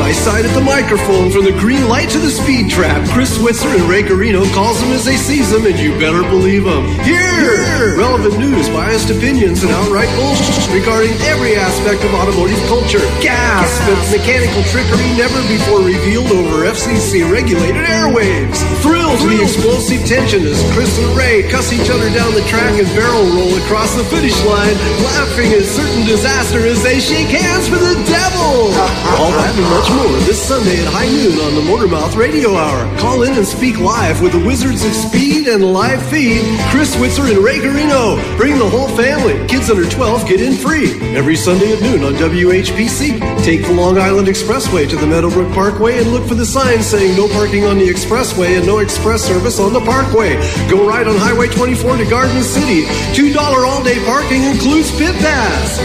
by side at the microphone from the green light to the speed trap. Chris Switzer and Ray Garino calls them as they sees them, and you better believe them. Here! Relevant news, biased opinions, and outright bullshit regarding every aspect of automotive culture. Gasp at mechanical trickery never before revealed over FCC-regulated airwaves. Thrill to the explosive tension as Chris and Ray cuss each other down the track and barrel roll across the finish line, laughing at certain disaster as they shake hands for the devil. All that and much more this Sunday at high noon on the Motormouth Radio Hour. Call in and speak live with the Wizards of Speed and live feed, Chris Switzer and Ray Garino. Bring the whole family. Kids under 12 get in free. Every Sunday at noon on WHPC. Take the Long Island Expressway to the Meadowbrook Parkway and look for the sign saying no parking on the expressway and no express service on the parkway. Go right on Highway 24 to Garden City. $2 all-day parking includes pit pass.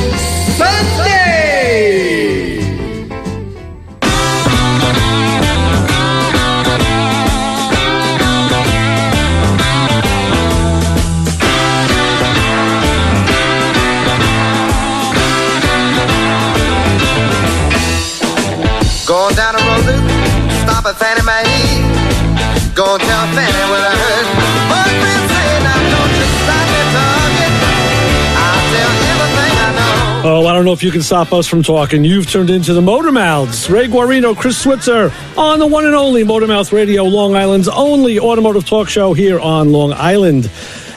Sunday! Going down the road, stop at Fannie Mae. Go and tell Fannie what I heard. Boyfriend say, now don't you stop me talking. I'll tell everything I know. Oh, I don't know if you can stop us from talking. You've turned into the Motor Mouths. Ray Guarino, Chris Switzer on the one and only Motormouth Radio, Long Island's only automotive talk show here on Long Island.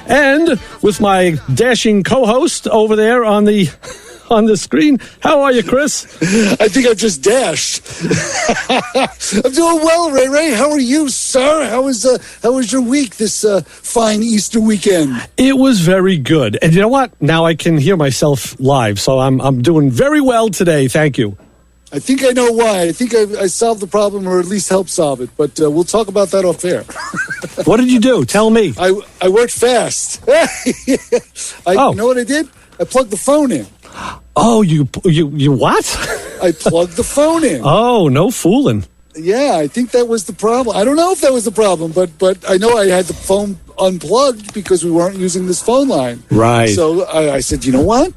And with my dashing co-host over there on the screen. How are you, Chris? I think I just dashed. I'm doing well, Ray. Ray, how are you, sir? How was your week this fine Easter weekend? It was very good. And you know what? Now I can hear myself live, so I'm doing very well today. Thank you. I think I know why. I think I solved the problem, or at least helped solve it. But we'll talk about that off air. What did you do? Tell me. I worked fast. You know what I did? I plugged the phone in. Oh, you what? I plugged the phone in. Oh, no fooling. Yeah, I think that was the problem. I don't know if that was the problem, but I know I had the phone unplugged because we weren't using this phone line. Right. So I said, you know what?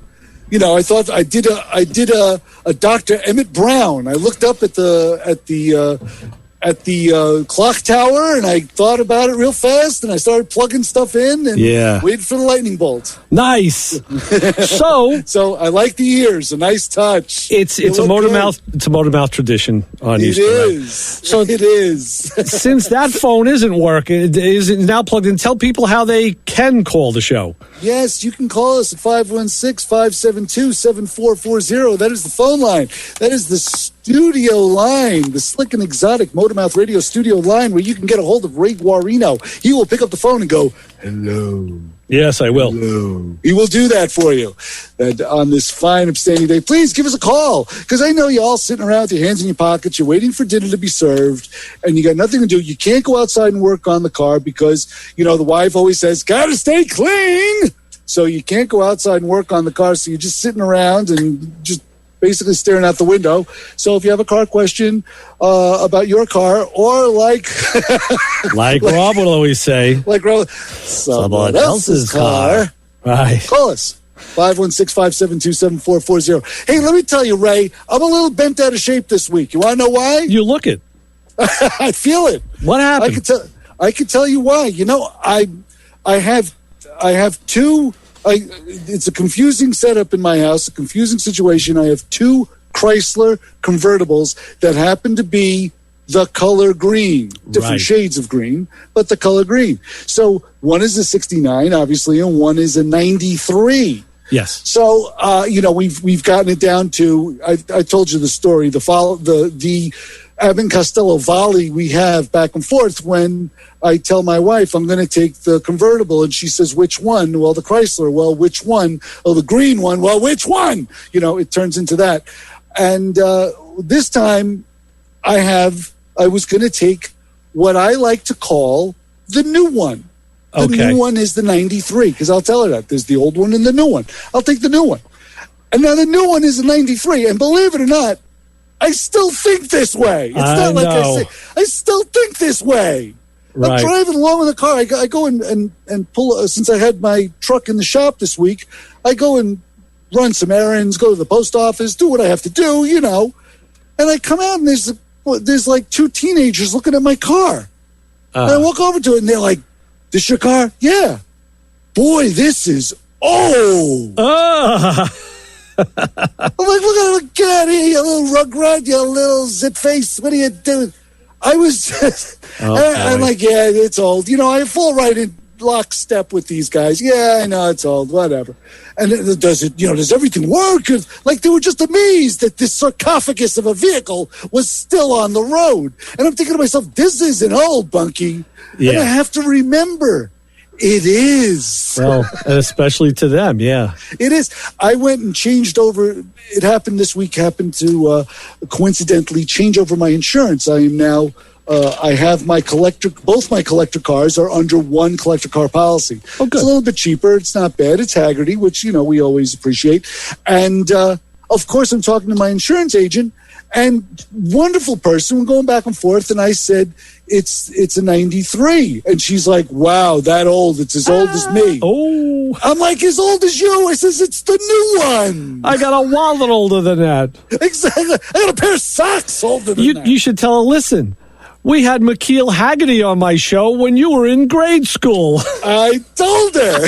You know, I thought I did a Dr. Emmett Brown. I looked up at the clock tower, and I thought about it real fast, and I started plugging stuff in and waited for the lightning bolt. Nice. So I like the ears. A nice touch. It's a Motormouth tradition on Easter. It is. So it is. Since that phone isn't working, is it now plugged in? Tell people how they can call the show. Yes, you can call us at 516-572-7440. That is the phone line. That is the studio line, the slick and exotic Motormouth Radio studio line, where you can get a hold of Ray Guarino. He will pick up the phone and go, hello. Yes, I will. Hello. He will do that for you. And on this fine, upstanding day, please give us a call, because I know you're all sitting around with your hands in your pockets. You're waiting for dinner to be served, and you got nothing to do. You can't go outside and work on the car because, you know, the wife always says, gotta stay clean. So you can't go outside and work on the car, so you're just sitting around and just basically staring out the window. So if you have a car question about your car, or like Rob would always say, someone else's car, right? Call us 516-572-7440. Hey, let me tell you, Ray, I'm a little bent out of shape this week. You want to know why? You look it. I feel it. What happened? I can tell you why. You know, I have two. It's a confusing setup in my house, a confusing situation. I have two Chrysler convertibles that happen to be the color green, different shades of green, but the color green. So one is a 69, obviously, and one is a 93. Yes. So, you know, we've gotten it down to, I told you the story, the Abbott and Costello volley we have back and forth when I tell my wife I'm going to take the convertible, and she says, which one? Well, the Chrysler. Well, which one? Oh, the green one. Well, which one? You know, it turns into that. And this time I was going to take what I like to call the new one. The new one is the 93, because I'll tell her that. There's the old one and the new one. I'll take the new one. And now the new one is a 93, and believe it or not, I still think this way. It's not like I say. I still think this way. Right. I'm driving along in the car. I go and pull, since I had my truck in the shop this week, I go and run some errands, go to the post office, do what I have to do, you know. And I come out and there's like two teenagers looking at my car. And I walk over to it and they're like, "This your car?" "Yeah." "Boy, this is old." I'm like, "Look, get out of here, you little rugrat, you little zit face. What are you doing?" I was just, I'm like, "Yeah, it's old." I fall right in lockstep with these guys. "Yeah, I know it's old, whatever." And does everything work? Like they were just amazed that this sarcophagus of a vehicle was still on the road. And I'm thinking to myself, this isn't old, Bunky. Yeah. And I have to remember, it is. Well, and especially to them, yeah. It is. I went and changed over. It happened this week, happened to coincidentally change over my insurance. I am now, I have both my collector cars are under one collector car policy. Oh, good. It's a little bit cheaper. It's not bad. It's Haggerty, which, we always appreciate. And, of course, I'm talking to my insurance agent, and wonderful person. We're going back and forth, and I said, it's a 93. And she's like, "Wow, that old. It's as old as me." Oh. I'm like, "As old as you?" I says, "It's the new one." I got a wallet older than that. Exactly. I got a pair of socks older than that. You should tell her, listen, we had McKeel Haggerty on my show when you were in grade school. I told her.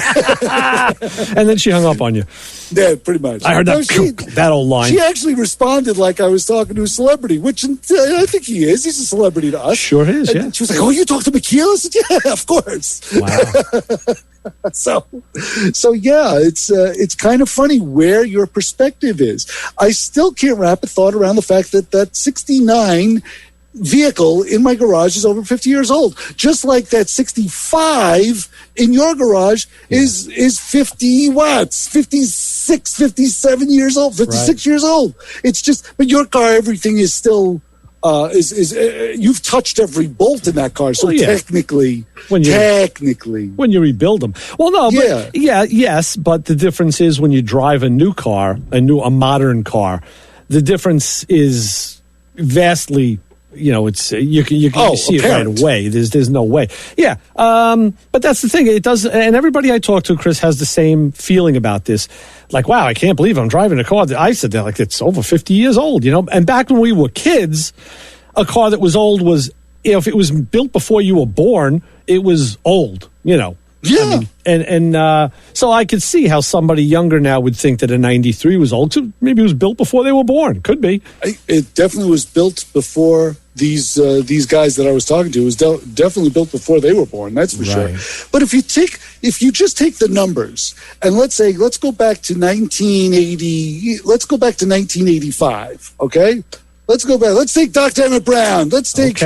And then she hung up on you. Yeah, pretty much. I heard that old line. She actually responded like I was talking to a celebrity, which I think he is. He's a celebrity to us. Sure is, yeah. And she was like, "Oh, you talked to McKeel?" I said, "Yeah, of course." Wow. So yeah, it's kind of funny where your perspective is. I still can't wrap a thought around the fact that 69 vehicle in my garage is over 50 years old, just like that 65 in your garage is 50 watts 56 57 years old, 56 years old. It's just, but your car, everything is still you've touched every bolt in that car, so technically when you rebuild them, well, no, but yes, but the difference is when you drive a new car, a modern car, the difference is vastly, it's you can see apparent. it right away. There's no way. Yeah. But that's the thing. It does, and everybody I talk to, Chris, has the same feeling about this. Like, wow, I can't believe I'm driving a car. I said that, like, it's over 50 years old, And back when we were kids, a car that was old was, if it was built before you were born, it was old, Yeah. I mean, so I could see how somebody younger now would think that a 93 was old. So maybe it was built before they were born. Could be. It definitely was built before these guys that I was talking to. It was definitely built before they were born. That's for sure. But if you just take the numbers and let's go back to 1980. Let's go back to 1985. Okay. Let's go back. Let's take Dr. Emmett Brown. Let's take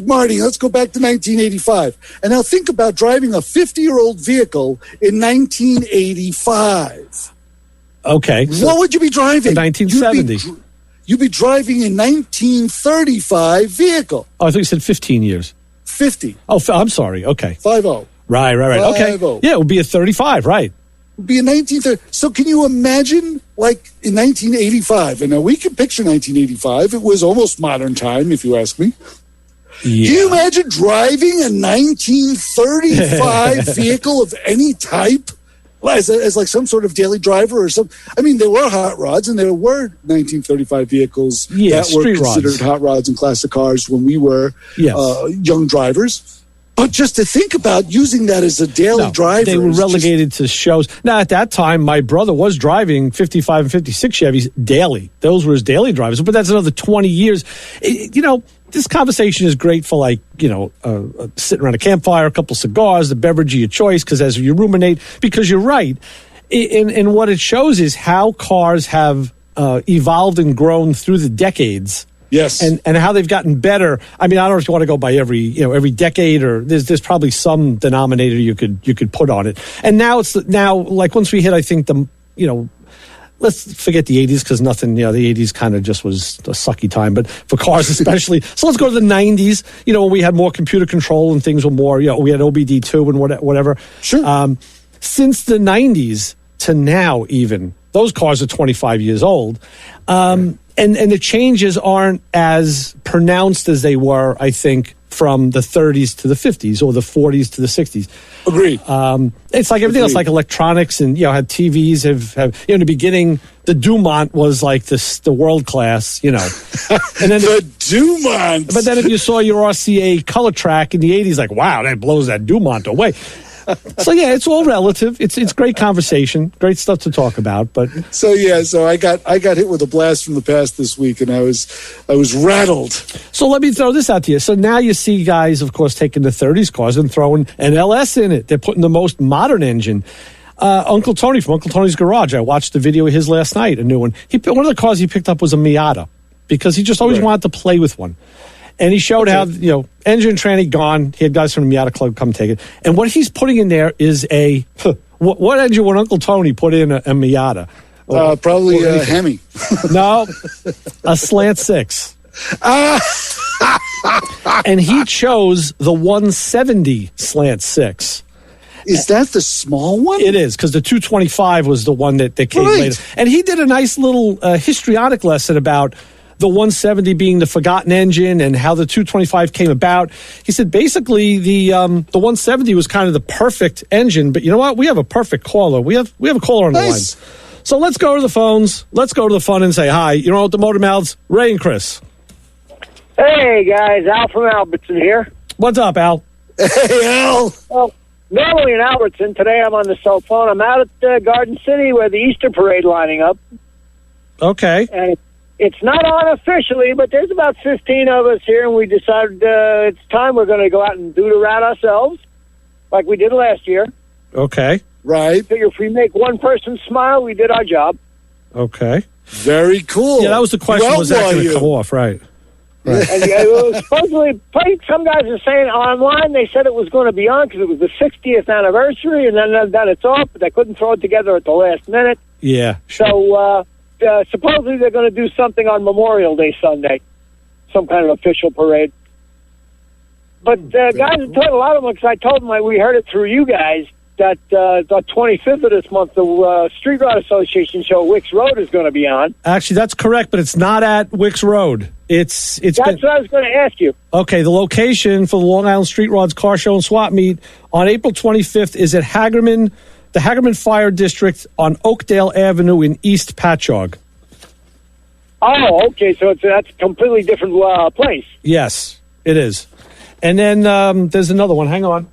Marty. Let's go back to 1985. And now think about driving a 50-year-old vehicle in 1985. Okay. So what would you be driving? 1970. You'd be driving a 1935 vehicle. Oh, I thought you said 15 years. 50. Oh, I'm sorry. Okay. 50. Right. Okay. 50. Yeah, it would be a 35, right. Be in 1930. So can you imagine, like, in 1985? And now we can picture 1985. It was almost modern time, if you ask me. Yeah. Can you imagine driving a 1935 vehicle of any type as like some sort of daily driver or something? I mean, there were hot rods, and there were 1935 vehicles that were considered hot rods and classic cars when we were young drivers. But just to think about using that as a daily driver. They were relegated to shows. Now, at that time, my brother was driving 55 and 56 Chevys daily. Those were his daily drivers. But that's another 20 years. This conversation is great for, like, sitting around a campfire, a couple cigars, the beverage of your choice, because as you ruminate, because you're right. And what it shows is how cars have evolved and grown through the decades. Yes, and how they've gotten better. I mean, I don't know if you want to go by every decade, or there's probably some denominator you could put on it. And now like once we hit, I think let's forget the 80s, because nothing, the 80s kind of just was a sucky time, but for cars especially. So let's go to the 90s, when we had more computer control and things were more, we had OBD2 and whatever. Sure. Since the 90s to now, even those cars are 25 years old. And the changes aren't as pronounced as they were, I think, from the 30s to the 50s or the 40s to the 60s. Agreed. It's like everything else, like electronics and, had TVs have in the beginning, the Dumont was like the world class, And then the Dumont. But then if you saw your RCA color track in the 80s, like, wow, that blows that Dumont away. So it's all relative. It's great conversation, great stuff to talk about. But so I got hit with a blast from the past this week, and I was rattled. So let me throw this out to you. So now you see guys, of course, taking the 30s cars and throwing an LS in it. They're putting the most modern engine. Uncle Tony from Uncle Tony's Garage. I watched the video of his last night. A new one. One of the cars he picked up was a Miata because he just always wanted to play with one. And he showed how, engine tranny gone. He had guys from the Miata Club come take it. And what he's putting in there is what engine would Uncle Tony put in a Miata? Probably a Hemi. No, a Slant 6. And he chose the 170 Slant 6. Is that the small one? It is, because the 225 was the one that came later. And he did a nice little histrionic lesson about the 170 being the forgotten engine and how the 225 came about. He said basically the 170 was kind of the perfect engine, but you know what? We have a perfect caller. We have a caller on the line. So let's go to the phones. Let's go to the phone and say hi. You're on with the Motor Mouths, Ray and Chris. Hey guys, Al from Albertson here. What's up, Al? Hey, Al. Well, normally in Albertson, today I'm on the cell phone. I'm out at Garden City where the Easter parade lining up. Okay. And it's not on officially, but there's about 15 of us here, and we decided it's time we're going to go out and do the route ourselves, like we did last year. Okay. Right. Figure if we make one person smile, we did our job. Okay. Very cool. Yeah, that was the question. Was that going to come off? Right. And it was supposedly, some guys are saying online, they said it was going to be on because it was the 60th anniversary, and then it's off, but they couldn't throw it together at the last minute. Yeah. Sure. So, supposedly they're going to do something on Memorial Day Sunday, some kind of official parade. But guys, a lot of them, because I told them we heard it through you guys, that the 25th of this month, the Street Rod Association show, Wicks Road, is going to be on. Actually, that's correct, but it's not at Wicks Road. That's what I was going to ask you. Okay, the location for the Long Island Street Rods Car Show and Swap Meet on April 25th is at the Hagerman Fire District on Oakdale Avenue in East Patchogue. Oh, okay, so that's a completely different place. Yes, it is. And then there's another one. Hang on.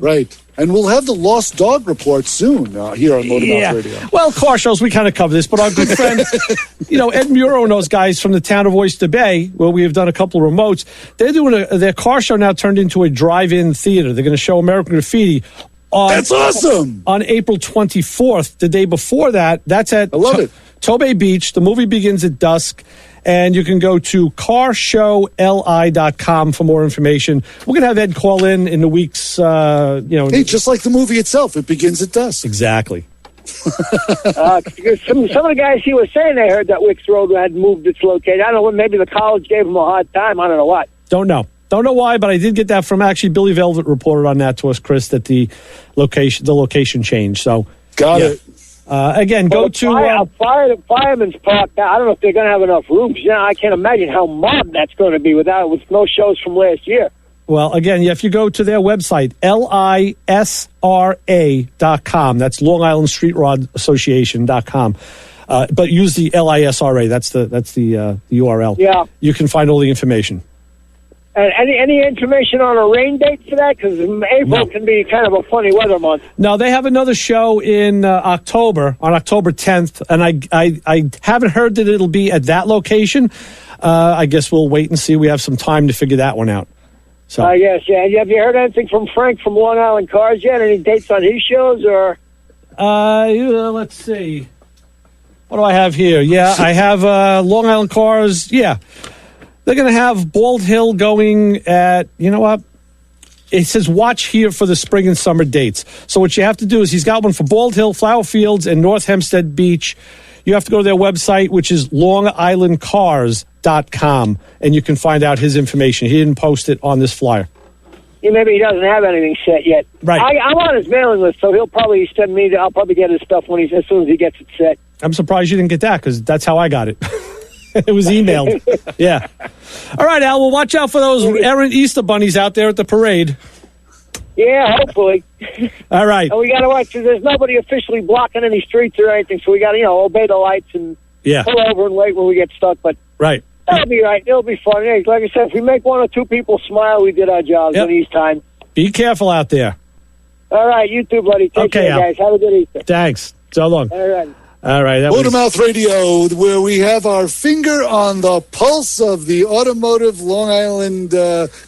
Right. And we'll have the Lost Dog report soon here on Motor Mouth Radio. Well, car shows, we kind of cover this, but our good friend, Ed Muro and those guys from the town of Oyster Bay, where we have done a couple of remotes, they're doing their car show now turned into a drive-in theater. They're going to show American Graffiti that's awesome. On April 24th, the day before that. That's at Tobay Beach. The movie begins at dusk. And you can go to carshowli.com for more information. We're going to have Ed call in the weeks, Hey, just like the movie itself, it begins at dusk. Exactly. Some of the guys he was saying they heard that Wicks Road had moved its location. I don't know, maybe the college gave them a hard time. I don't know what. Don't know why, but I did get that from actually Billy Velvet reported on that to us, Chris, that the location changed. So got it. Again, go to Fireman's Park. I don't know if they're going to have enough rooms. I can't imagine how mobbed that's going to be with no shows from last year. Well, again, if you go to their website, LISRA.com, that's Long Island Street Rod Association.com. But use the LISRA. That's the URL. Yeah, you can find all the information. And any information on a rain date for that? Because April can be kind of a funny weather month. No, they have another show in October, on October 10th, and I haven't heard that it'll be at that location. I guess we'll wait and see. We have some time to figure that one out. So yes, yeah. Have you heard anything from Frank from Long Island Cars yet? Any dates on his shows? Or let's see. What do I have here? Yeah, I have Long Island Cars. Yeah. They're going to have Bald Hill going at, you know what? It says watch here for the spring and summer dates. So what you have to do is he's got one for Bald Hill, Flower Fields, and North Hempstead Beach. You have to go to their website, which is longislandcars.com, and you can find out his information. He didn't post it on this flyer. Yeah, maybe he doesn't have anything set yet. Right. I'm on his mailing list, so he'll probably send me. I'll probably get his stuff as soon as he gets it set. I'm surprised you didn't get that because that's how I got it. It was emailed. Yeah. All right, Al, well, watch out for those errant Easter bunnies out there at the parade. Yeah, hopefully. All right. And we got to watch. There's nobody officially blocking any streets or anything, so we got to, obey the lights and pull over and wait when we get stuck. But right. That'll be right. It'll be fun. Hey, like I said, if we make one or two people smile, we did our jobs in these times. Be careful out there. All right, you too, buddy. Take care, guys. Have a good Easter. Thanks. So long. All right. All right. Motormouth Radio, where we have our finger on the pulse of the automotive Long Island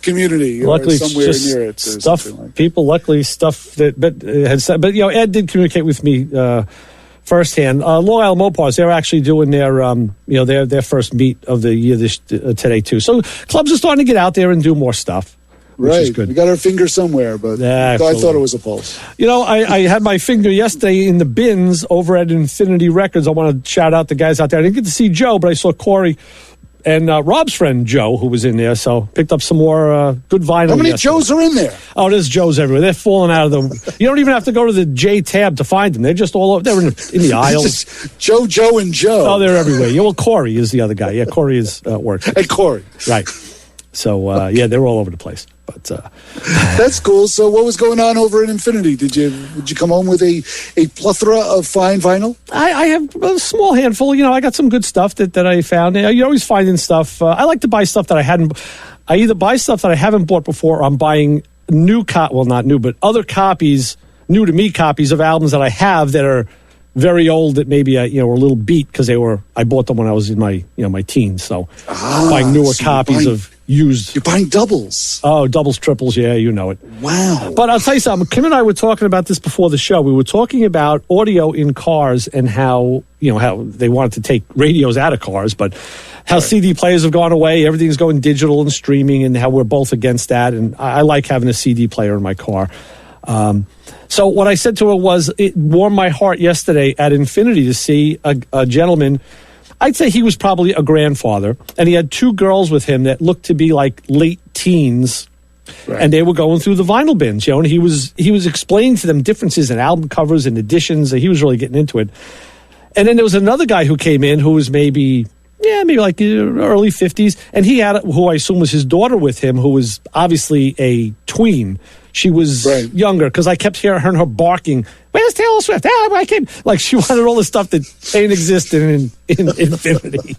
community. Luckily, or somewhere just near it. Stuff. Like people, luckily, stuff that but Ed did communicate with me firsthand. Long Island Mopars, they're actually doing their first meet of the year today too. So clubs are starting to get out there and do more stuff. Which is good. We got our finger somewhere, but I thought it was a pulse. I had my finger yesterday in the bins over at Infinity Records. I want to shout out the guys out there. I didn't get to see Joe, but I saw Corey and Rob's friend Joe, who was in there. So picked up some more good vinyl. How many Joes are in there? Oh, there's Joes everywhere. They're falling out of the. You don't even have to go to the J tab to find them. They're just all over. They're in the aisles. Joe, and Joe. Oh, they're everywhere. Yeah, well, Corey is the other guy. Yeah, Corey is works. Hey, Corey. Right. So they're all over the place. But that's cool. So what was going on over at Infinity? Did you come home with a plethora of fine vinyl? I have a small handful. I got some good stuff that I found. You're always finding stuff. I like to buy stuff that I either buy stuff that I haven't bought before, or I'm buying not new, but other copies, new to me copies of albums that I have that are very old, that maybe were a little beat because I bought them when I was in my my teens. So buying newer copies of used. You're buying doubles. Oh, doubles, triples. Yeah, you know it. Wow. But I'll tell you something. Kim and I were talking about this before the show. We were talking about audio in cars and how they wanted to take radios out of cars, but how CD players have gone away. Everything's going digital and streaming, and how we're both against that. And I like having a CD player in my car. So what I said to her was, it warmed my heart yesterday at Infinity to see a gentleman. I'd say he was probably a grandfather, and he had two girls with him that looked to be like late teens, and they were going through the vinyl bins, and he was explaining to them differences in album covers and editions, and he was really getting into it. And then there was another guy who came in who was maybe like early 50s, and he had, who I assume was his daughter with him, who was obviously a tween. She was younger, because I kept hearing her barking, "Where's Taylor Swift? I came." Like she wanted all the stuff that ain't existing in Infinity.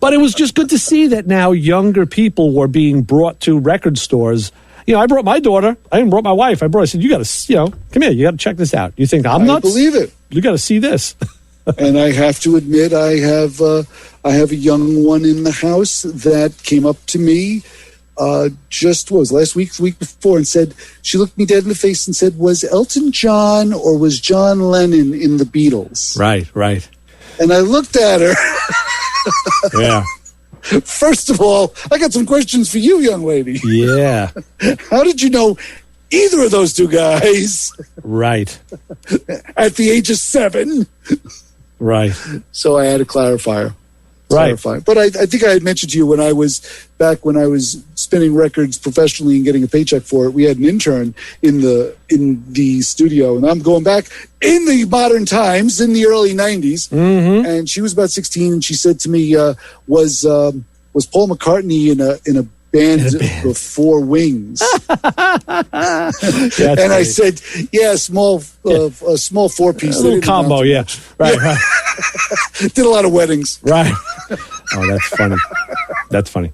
But it was just good to see that now younger people were being brought to record stores. I brought my daughter. I even brought my wife. I said, "You got to, come here. You got to check this out. You think I'm nuts? I believe it. You got to see this." And I have to admit, I have a young one in the house that came up to me just last week, the week before, and said, she looked me dead in the face and said, "Was Elton John or was John Lennon in the Beatles?" Right. And I looked at her. Yeah. First of all, I got some questions for you, young lady. Yeah. How did you know either of those two guys? Right. At the age of 7. Right. So I had to clarify. But I think I had mentioned to you when I was spinning records professionally and getting a paycheck for it, we had an intern in the studio, and I'm going back in the modern times, in the early 90s, and she was about 16, and she said to me, was Paul McCartney in a band before Wings? And I said, yeah, a small 4-piece, a little combo, yeah. Right. Did a lot of weddings. Right. Oh, that's funny.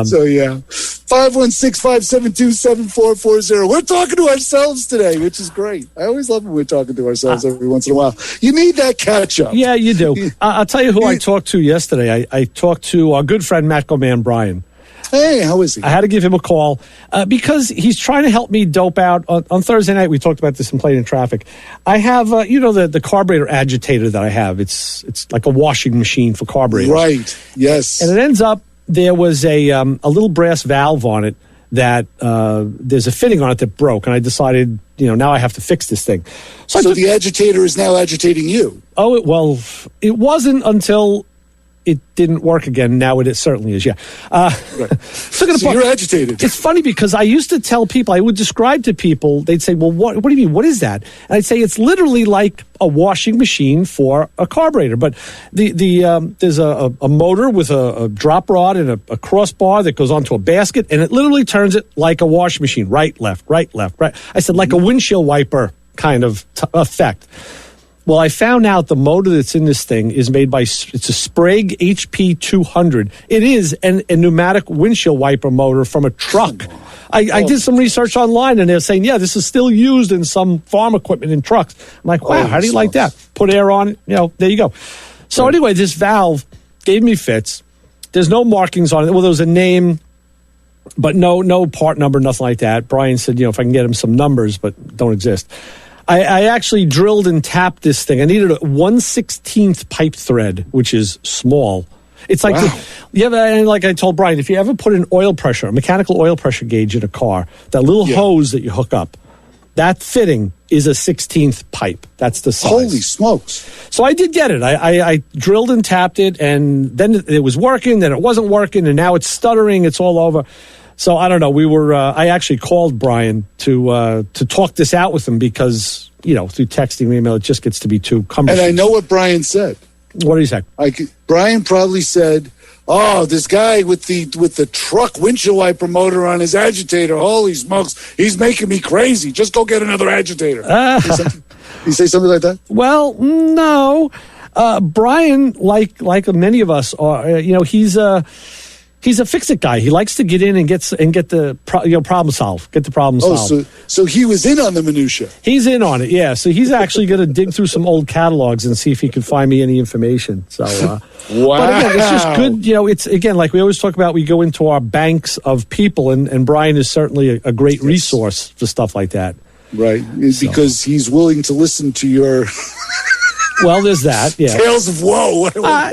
So, yeah. 516-572-7440. We're talking to ourselves today, which is great. I always love when we're talking to ourselves every once in a while. You need that catch-up. Yeah, you do. I'll tell you who I talked to yesterday. I talked to our good friend, Matt Goman Bryan. Hey, how is he? I had to give him a call because he's trying to help me dope out. On Thursday night, we talked about this in Playing in Traffic. I have, the carburetor agitator that I have. It's like a washing machine for carburetors. Right, yes. And it ends up, there was a little brass valve on it that there's a fitting on it that broke. And I decided, now I have to fix this thing. So the agitator is now agitating you. Oh, well, it wasn't until it didn't work again. Now it certainly is, yeah. So you're agitated. It's funny because I used to tell people, I would describe to people, they'd say, well, what do you mean? What is that? And I'd say it's literally like a washing machine for a carburetor. But there's a motor with a drop rod and a crossbar that goes onto a basket, and it literally turns it like a washing machine, right, left, right, left, right. I said like a windshield wiper kind of effect. Well, I found out the motor that's in this thing is made by, it's a Sprague HP 200. It is a pneumatic windshield wiper motor from a truck. I did some research online, and they're saying, yeah, this is still used in some farm equipment in trucks. I'm like, wow, how do you like that? Put air on it, there you go. So anyway, this valve gave me fits. There's no markings on it. Well, there was a name, but no part number, nothing like that. Brian said, if I can get him some numbers, but don't exist. I actually drilled and tapped this thing. I needed a 1/16th pipe thread, which is small. It's like, and like I told Brian, if you ever put a mechanical oil pressure gauge in a car, that little hose that you hook up, that fitting is a 16th pipe. That's the size. Holy smokes. So I did get it. I drilled and tapped it, and then it was working, then it wasn't working, and now it's stuttering. It's all over. So I don't know. I actually called Brian to talk this out with him because, through texting and email, it just gets to be too cumbersome. And I know what Brian said. What did he say? Brian probably said, "Oh, this guy with the truck windshield wiper motor on his agitator. Holy smokes, he's making me crazy. Just go get another agitator." You say something like that? Well, no. Brian, like many of us are, he's a fix-it guy. He likes to get in and get the problem solved. Get the problem solved. So he was in on the minutia. He's in on it, yeah. So he's actually going to dig through some old catalogs and see if he can find me any information. So, wow. But again, it's just good. It's again like we always talk about. We go into our banks of people, and Brian is certainly a great resource for stuff like that. Right, because he's willing to listen to your. Well, there's that. Yeah. Tales of woe.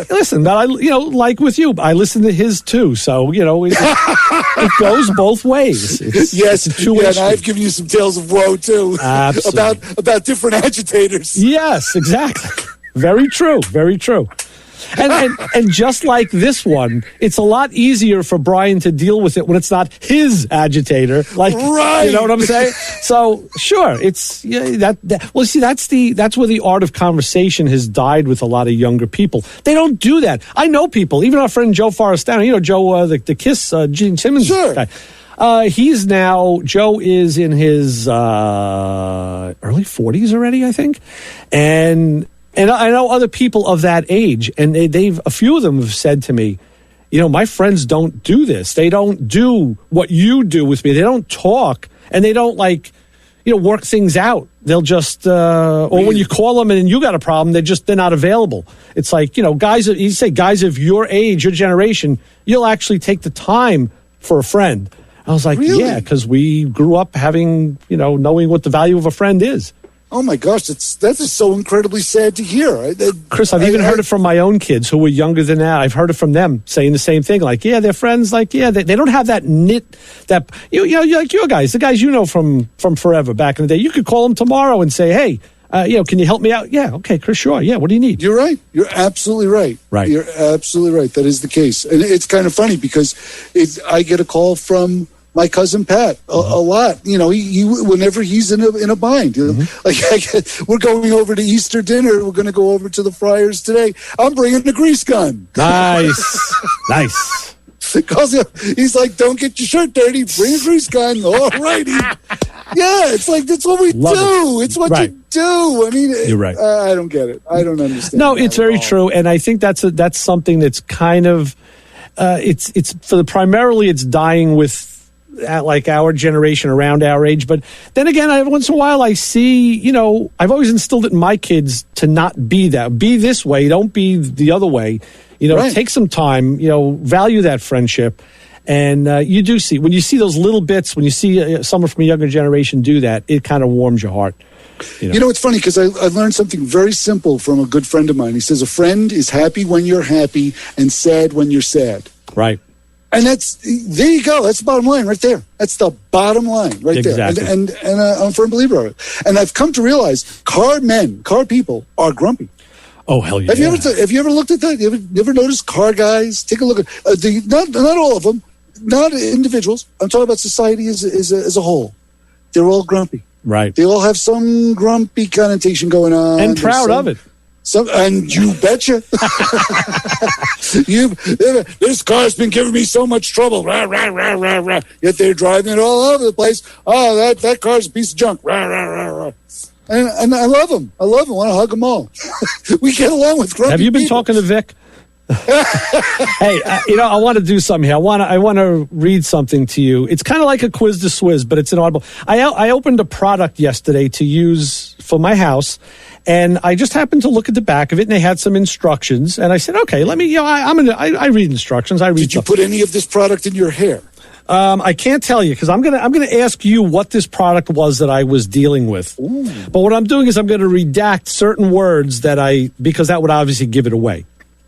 Listen, but like with you, I listen to his too. So it goes both ways. It's a two-way street. And I've given you some tales of woe too. Absolutely. about different agitators. Yes, exactly. Very true. Very true. And just like this one, it's a lot easier for Brian to deal with it when it's not his agitator. Right. You know what I'm saying? So sure, it's well, see, that's where the art of conversation has died with a lot of younger people. They don't do that. I know people, even our friend Joe Forestano. Joe, the Kiss, Gene Simmons guy. Joe is in his early 40s already, I think, And I know other people of that age, and a few of them have said to me, my friends don't do this. They don't do what you do with me. They don't talk, and they don't work things out. They'll just, or when you call them and you got a problem, they're not available. It's like, guys of your age, your generation, you'll actually take the time for a friend. I was like, really? Yeah, because we grew up having, knowing what the value of a friend is. Oh my gosh, that is so incredibly sad to hear. Chris, I've even heard it from my own kids who were younger than that. I've heard it from them saying the same thing. Like, yeah, their friends, they don't have that like your guys, the guys from forever back in the day. You could call them tomorrow and say, hey, can you help me out? Yeah, okay, Chris, sure. Yeah, what do you need? You're right. You're absolutely right. Right. You're absolutely right. That is the case. And it's kind of funny because I get a call from my cousin Pat a lot. He whenever he's in a bind. We're going over to Easter dinner. We're going to go over to the Friars today. I'm bringing a grease gun. Nice. He's like, don't get your shirt dirty. Bring a grease gun. All righty. Yeah, it's like that's what we do. It's what you do. I mean, you're right. I don't get it. I don't understand. No, it's very true, and I think that's something that's kind of it's primarily it's dying with. Like our generation around our age. But then again, once in a while I see, I've always instilled it in my kids to not be that. Be this way. Don't be the other way. Right. Take some time, value that friendship. And you do see, when you see those little bits, when you see someone from a younger generation do that, it kind of warms your heart. It's funny because I learned something very simple from a good friend of mine. He says, a friend is happy when you're happy and sad when you're sad. Right. And there you go. That's the bottom line right there. That's the bottom line right there. And I'm a firm believer of it. And I've come to realize car people are grumpy. Oh, hell yeah. Have you ever looked at that? You ever noticed car guys? Take a look at not all of them, not individuals. I'm talking about society as a whole. They're all grumpy. Right. They all have some grumpy connotation going on. And proud of it. And you betcha. This car's been giving me so much trouble. Rah, rah, rah, rah, rah. Yet they're driving it all over the place. Oh, that car's a piece of junk. Rah, rah, rah, rah. And I love them. I want to hug them all. We get along with grumpy Have you been people. talking to Vic? Hey, I want to do something here. I want to read something to you. It's kind of like a quiz to swizz, but it's an audible. I opened a product yesterday to use for my house, and I just happened to look at the back of it, and they had some instructions. And I said, okay, let me. I read instructions. Did you put any of this product in your hair? I can't tell you because I'm gonna ask you what this product was that I was dealing with. Ooh. But what I'm doing is I'm going to redact certain words because that would obviously give it away.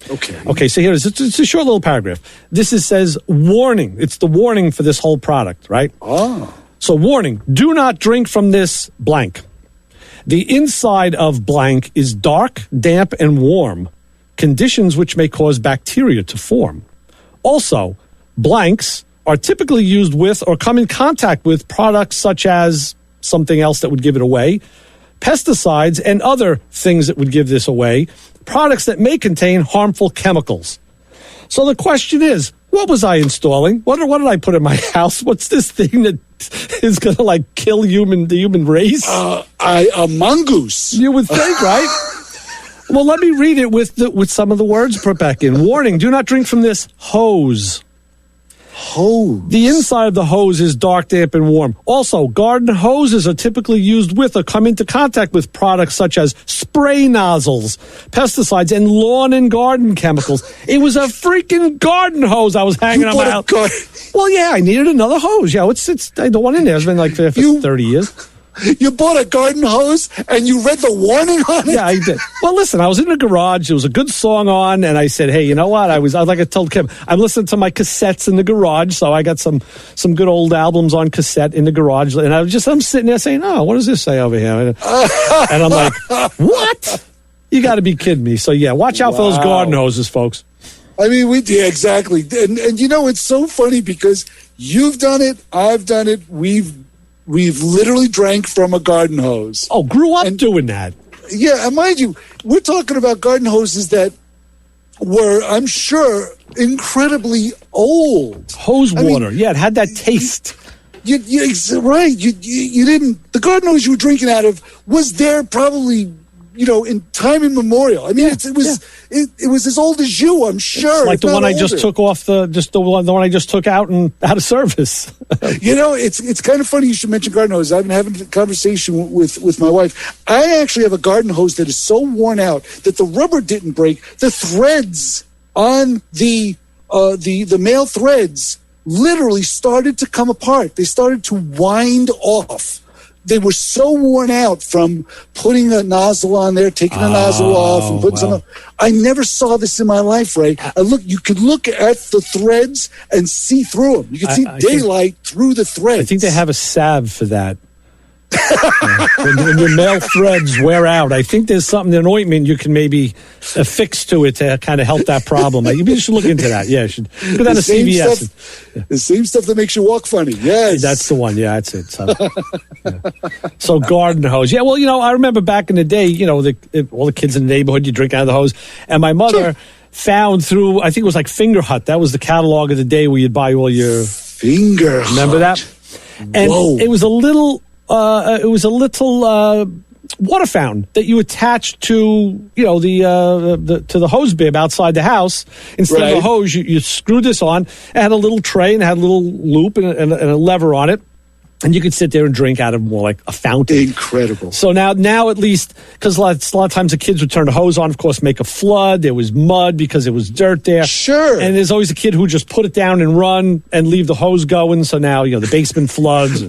Okay, so here it is. It's a short little paragraph. Says warning. It's the warning for this whole product, right? Oh. So warning, do not drink from this blank. The inside of blank is dark, damp, and warm, conditions which may cause bacteria to form. Also, blanks are typically used with or come in contact with products such as something else that would give it away, pesticides, and other things that would give this away, products that may contain harmful chemicals. So the question is, what was I installing? What did I put in my house? What's this thing that is going to kill the human race? A mongoose. You would think, right? Well, let me read it with some of the words put back in. Warning, do not drink from this hose. Hose. The inside of the hose is dark, damp, and warm. Also, garden hoses are typically used with or come into contact with products such as spray nozzles, pesticides, and lawn and garden chemicals. It was a freaking garden hose I was hanging on my house. Well, yeah, I needed another hose. Yeah, it's the one in there has been there for 30 years. You bought a garden hose and you read the warning on it? Yeah, I did. Well, listen, I was in the garage. There was a good song on, and I said, hey, you know what? I was like I told Kim, I'm listening to my cassettes in the garage, so I got some good old albums on cassette in the garage, and I'm sitting there saying, oh, what does this say over here? And I'm like, what? You got to be kidding me. So, yeah, watch out for those garden hoses, folks. I mean, exactly. And it's so funny because you've done it, I've done it, We've literally drank from a garden hose. Oh, grew up doing that. Yeah, and mind you, we're talking about garden hoses that were, I'm sure, incredibly old. Hose water. Yeah, it had that taste. Right. You didn't. The garden hose you were drinking out of was there probably, in time immemorial. I mean, it was as old as you, I'm sure. It's like the one I just took off the one I just took out of service. It's kind of funny you should mention garden hose. I've been having a conversation with my wife. I actually have a garden hose that is so worn out that the rubber didn't break. The threads on the male threads literally started to come apart. They started to wind off. They were so worn out from putting a nozzle on there, taking the nozzle off, and putting some. I never saw this in my life, Ray. You could look at the threads and see through them. You could see daylight through the threads. I think they have a salve for that. When your male threads wear out, I think there's an ointment you can maybe affix to it to kind of help that problem. You should look into that. Yeah, you should go down to CVS. The same stuff that makes you walk funny. Yes. That's the one. Yeah, that's it. So garden hose. Yeah, well, I remember back in the day, all the kids in the neighborhood, you drink out of the hose. And my mother found through, I think it was like Finger Hut. That was the catalog of the day where you'd buy all your... Finger Hut. Remember that? And it was a little... water fountain that you attached to, to the hose bib outside the house. Instead of a hose, you screwed this on. It had a little tray and it had a little loop and a lever on it. And you could sit there and drink out of more like a fountain. Incredible. So now at least, because a lot of times the kids would turn the hose on, of course, make a flood. There was mud because there was dirt there. Sure. And there's always a kid who just put it down and run and leave the hose going. So now, the basement floods.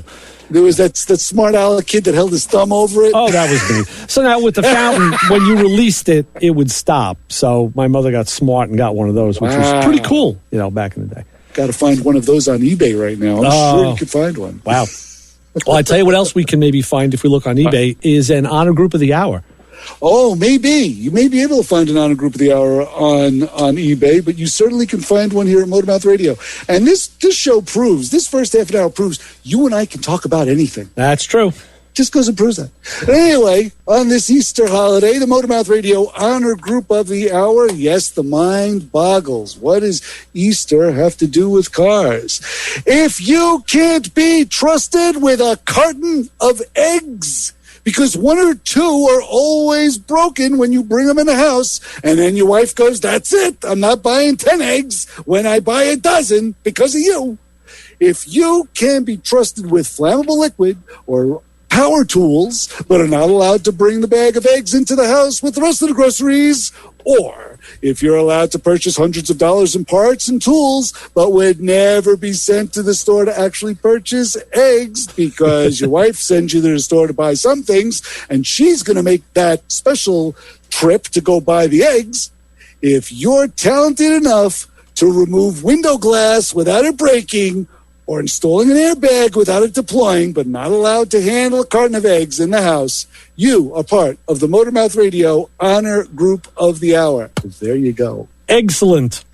There was that smart aleck kid that held his thumb over it. Oh, that was me. So now with the fountain, when you released it, it would stop. So my mother got smart and got one of those, which was pretty cool, back in the day. Got to find one of those on eBay right now. I'm sure you could find one. Wow. Well, I tell you what else we can maybe find if we look on eBay is an honor group of the hour. Oh, maybe. You may be able to find an honor group of the hour on eBay, but you certainly can find one here at Motormouth Radio. And this show proves, this first half an hour proves, you and I can talk about anything. That's true. Just goes and proves that. But anyway, on this Easter holiday, the Motormouth Radio honor group of the hour. Yes, the mind boggles. What does Easter have to do with cars? If you can't be trusted with a carton of eggs, because one or two are always broken when you bring them in the house, and then your wife goes, that's it, I'm not buying 10 eggs when I buy a dozen because of you. If you can be trusted with flammable liquid or power tools, but are not allowed to bring the bag of eggs into the house with the rest of the groceries, or if you're allowed to purchase hundreds of dollars in parts and tools, but would never be sent to the store to actually purchase eggs because your wife sends you to the store to buy some things, and she's going to make that special trip to go buy the eggs. If you're talented enough to remove window glass without it breaking, or installing an airbag without it deploying, but not allowed to handle a carton of eggs in the house, you are part of the Motormouth Radio Honor Group of the Hour. There you go. Excellent.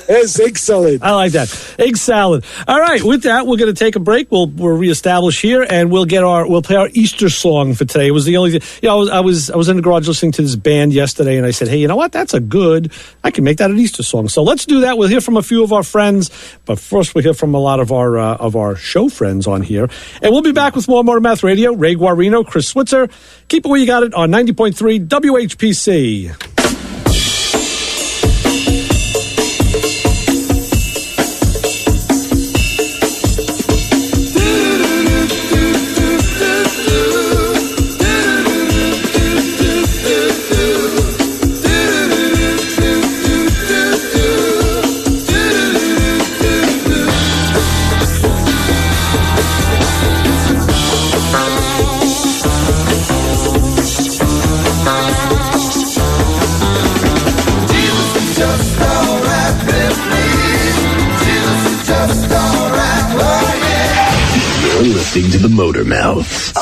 Yes, egg salad. I like that. Egg salad. All right, with that, we're going to take a break. We'll reestablish here, and we'll play our Easter song for today. It was the only thing. I was in the garage listening to this band yesterday, and I said, hey, you know what? I can make that an Easter song. So let's do that. We'll hear from a few of our friends, but first we'll hear from a lot of our show friends on here. And we'll be back with more Motormouth Radio. Ray Guarino, Chris Switzer. Keep it where you got it on 90.3 WHPC. Listening to the Motormouth.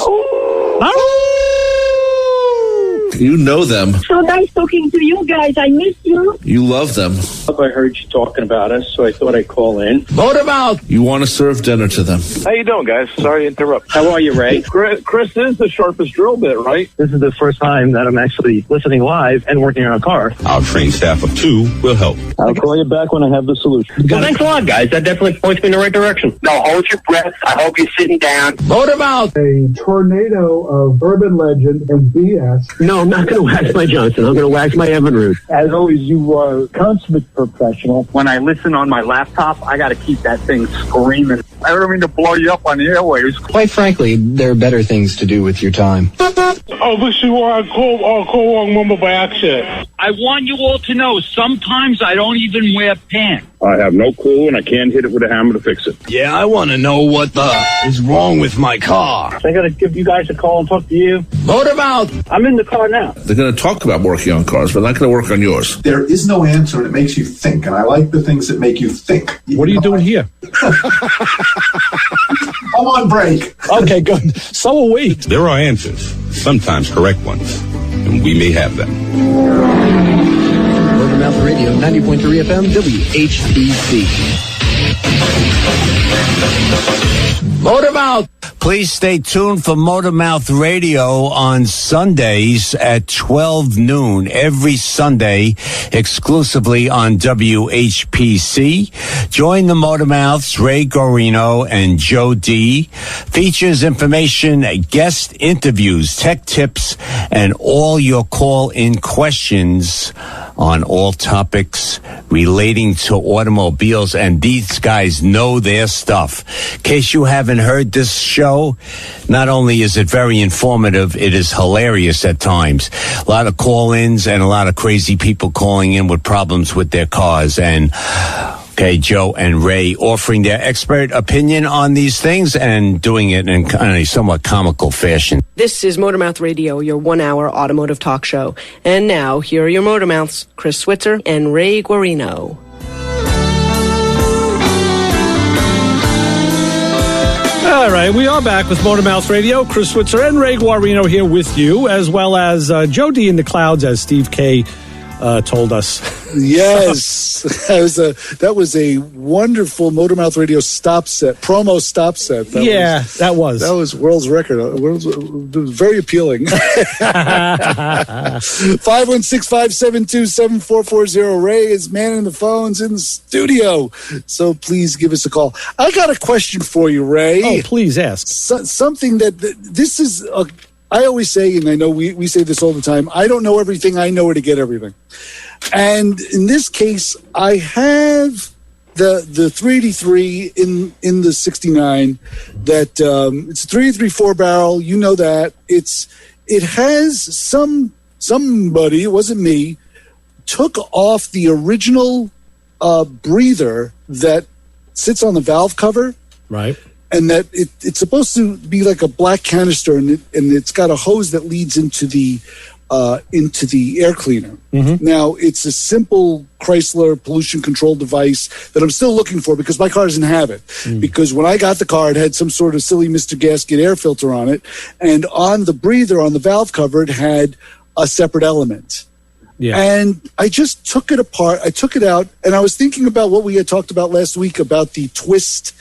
You know them. So nice talking to you guys. I miss you. You love them. I heard you talking about us, so I thought I'd call in. Motormouth! You want to serve dinner to them. How you doing, guys? Sorry to interrupt. How are you, Ray? Chris is the sharpest drill bit, right? This is the first time that I'm actually listening live and working on a car. Our trained staff of 2 will help. I'll call you back when I have the solution. Well, thanks a lot, guys. That definitely points me in the right direction. No, hold your breath. I hope you're sitting down. Motormouth! A tornado of urban legend and BS. No, I'm not going to wax my Johnson. I'm going to wax my Evinrude. As always, you are consummate professional. When I listen on my laptop, I got to keep that thing screaming. I don't mean to blow you up on the airwaves. Quite frankly, there are better things to do with your time. Oh, this is where I call wrong number by accident. I want you all to know, sometimes I don't even wear pants. I have no clue, and I can't hit it with a hammer to fix it. Yeah, I want to know what is wrong with my car. I got to give you guys a call and talk to you. Motormouth! I'm in the car now. They're going to talk about working on cars, but not going to work on yours. There is no answer, and it makes you think, and I like the things that make you think. What are you doing here? I'm on break. Okay, good. So are we. There are answers, sometimes correct ones, and we may have them. Motormouth Radio, 90.3 FM, WHPC. Motormouth! Please stay tuned for Motormouth Radio on Sundays at 12 noon. Every Sunday, exclusively on WHPC. Join the Motormouths, Ray Guarino and Joe D. Features information, guest interviews, tech tips, and all your call-in questions on all topics relating to automobiles. And these guys know their stuff. In case you haven't heard this show, not only is it very informative, it is hilarious at times. A lot of call-ins and a lot of crazy people calling in with problems with their cars. And Joe and Ray offering their expert opinion on these things and doing it in a somewhat comical fashion. This is Motormouth Radio, your 1-hour automotive talk show. And now, here are your Motormouths, Chris Switzer and Ray Guarino. All right, we are back with Motor Mouth Radio. Chris Switzer and Ray Guarino here with you, as well as Joe D in the clouds, as Steve K told us. Yes, that was a wonderful Motor Mouth Radio promo stop set. That was world's record. It was very appealing. 516-572-7440. Ray is manning the phones in the studio, so please give us a call. I got a question for you, Ray. Oh, please ask. Something this is I always say, and I know we say this all the time, I don't know everything, I know where to get everything. And in this case, I have the 383 in the 69 that it's a 383 4-barrel. You know that. It has somebody, it wasn't me, took off the original breather that sits on the valve cover. Right. And that it's supposed to be like a black canister, and it's got a hose that leads into the air cleaner. Mm-hmm. Now, it's a simple Chrysler pollution control device that I'm still looking for because my car doesn't have it. Because when I got the car, it had some sort of silly Mr. Gasket air filter on it, and on the breather, on the valve cover, it had a separate element. Yeah. And I just took it apart. I took it out, and I was thinking about what we had talked about last week about the twist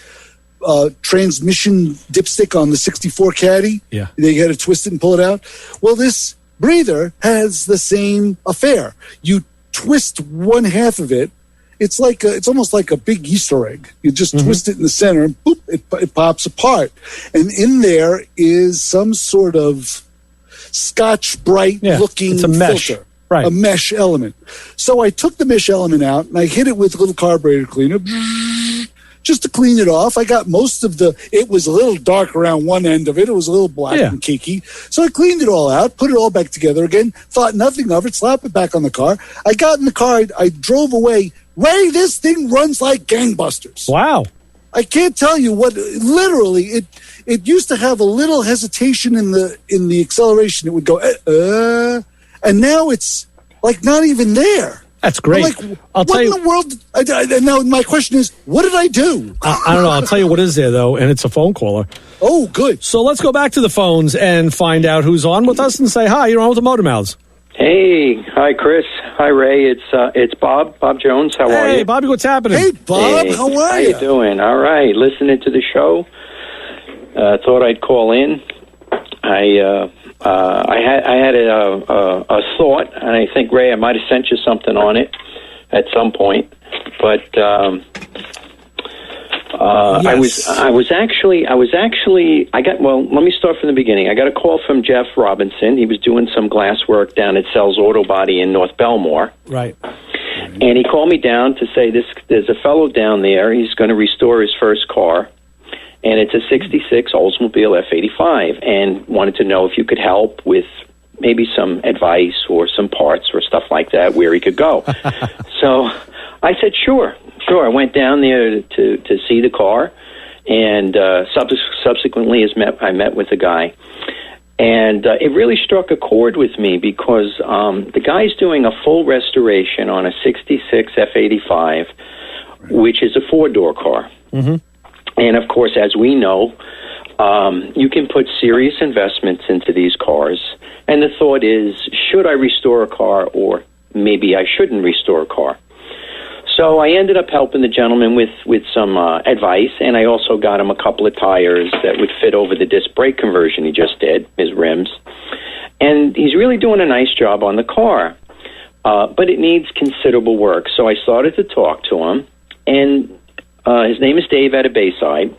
transmission dipstick on the 64 Caddy. Yeah. They had to twist it and pull it out. Well, this breather has the same affair. You twist one half of it. It's almost like a big Easter egg. You just twist it in the center and boop, it pops apart. And in there is some sort of Scotch Brite looking filter. Right. A mesh element. So I took the mesh element out and I hit it with a little carburetor cleaner just to clean it off. I got most of it was a little dark around one end of it. It was a little black and cakey. So I cleaned it all out, put it all back together again, thought nothing of it, slapped it back on the car. I got in the car, I drove away. Ray, this thing runs like gangbusters. Wow. I can't tell you what, literally, it used to have a little hesitation in the acceleration. It would go, and now it's like not even there. That's great. I'll tell you. What in the world? Now, my question is, what did I do? I don't know. I'll tell you what is there, though, and it's a phone caller. Oh, good. So let's go back to the phones and find out who's on with us and say, hi, you're on with the Motor Mouths. Hey. Hi, Chris. Hi, Ray. It's Bob Jones. How are you? Hey, Bobby, what's happening? Hey, Bob. How are you? How you doing? All right. Listening to the show. Thought I'd call in. I had a thought, and I think, Ray, I might have sent you something on it at some point. But yes. let me start from the beginning. I got a call from Jeff Robinson. He was doing some glass work down at Sells Auto Body in North Belmore. Right. And he called me down to say there's a fellow down there. He's going to restore his first car. And it's a 66 Oldsmobile F85, and wanted to know if you could help with maybe some advice or some parts or stuff like that, where he could go. So I said, sure. I went down there to see the car, and subsequently I met with the guy. And it really struck a chord with me because the guy's doing a full restoration on a 66 F85, which is a four-door car. Mm-hmm. And, of course, as we know, you can put serious investments into these cars. And the thought is, should I restore a car, or maybe I shouldn't restore a car? So I ended up helping the gentleman with some advice, and I also got him a couple of tires that would fit over the disc brake conversion he just did, his rims. And he's really doing a nice job on the car. But it needs considerable work. So I started to talk to him, and his name is Dave out of Bayside,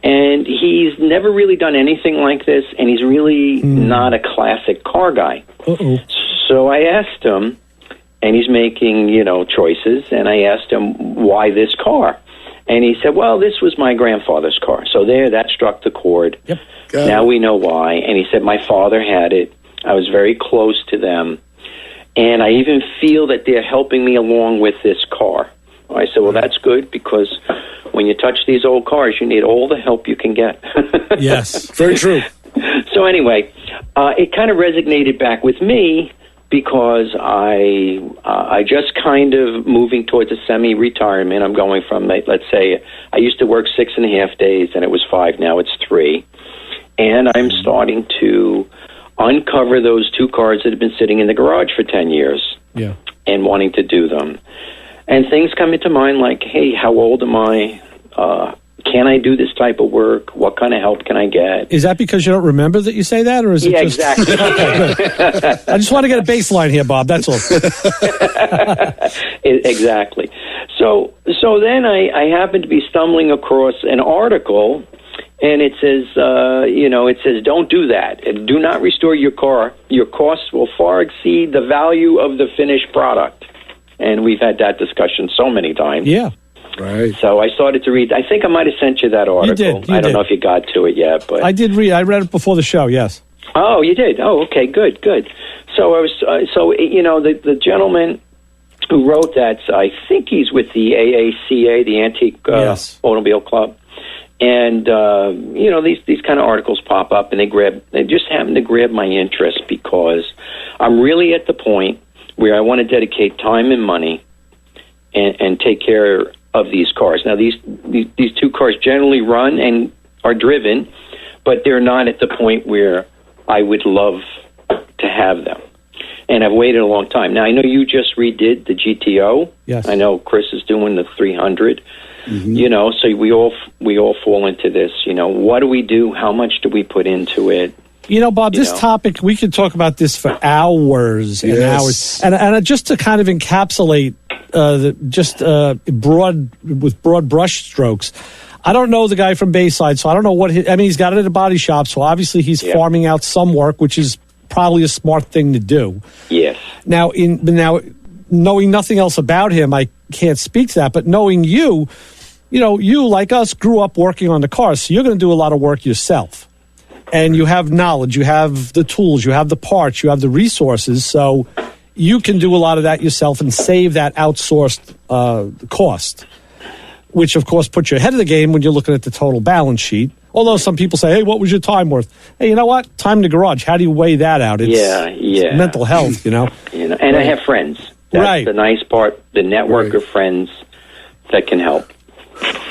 and he's never really done anything like this, and he's really not a classic car guy. Uh-oh. So I asked him, and he's making, choices, and I asked him, why this car? And he said, well, this was my grandfather's car. So that struck the chord. Yep. Now we know why. And he said, my father had it. I was very close to them, and I even feel that they're helping me along with this car. I said, well, that's good, because when you touch these old cars, you need all the help you can get. Yes, very true. So anyway, it kind of resonated back with me because I just kind of moving towards a semi-retirement. I'm going from, let's say, I used to work 6.5 days, and it was 5. Now it's 3. And I'm starting to uncover those 2 cars that have been sitting in the garage for 10 years and wanting to do them. And things come into mind like, hey, how old am I? Can I do this type of work? What kind of help can I get? Is that because you don't remember that you say that, or is it just... exactly. Okay, I just want to get a baseline here, Bob. That's all. Exactly. So then I happen to be stumbling across an article, and it says, it says, don't do that. Do not restore your car. Your costs will far exceed the value of the finished product. And we've had that discussion so many times. Yeah. Right. So I started to read. I think I might have sent you that article. You I don't did. know if you got to it yet, but I did read. I read it before the show. Yes. Oh, you did. Oh, okay. Good. So I was. The gentleman who wrote that, I think he's with the AACA, the Antique Automobile Club, and these kind of articles pop up, and they just happen to grab my interest because I'm really at the point where I want to dedicate time and money and take care of these cars. Now, these 2 cars generally run and are driven, but they're not at the point where I would love to have them. And I've waited a long time. Now, I know you just redid the GTO. Yes. I know Chris is doing the 300. Mm-hmm. So we all fall into this. What do we do? How much do we put into it? Bob, this topic, we could talk about this for hours and hours. And just to kind of encapsulate broad brush strokes, I don't know the guy from Bayside, so I don't know what he's got it at a body shop, so obviously he's farming out some work, which is probably a smart thing to do. Yes. Now, knowing nothing else about him, I can't speak to that, but knowing you, you, like us, grew up working on the cars, so you're going to do a lot of work yourself. And you have knowledge, you have the tools, you have the parts, you have the resources, so you can do a lot of that yourself and save that outsourced cost, which, of course, puts you ahead of the game when you're looking at the total balance sheet. Although some people say, hey, what was your time worth? Hey, you know what? Time in the garage. How do you weigh that out? It's mental health, And I have friends. That's the nice part, the network of friends that can help.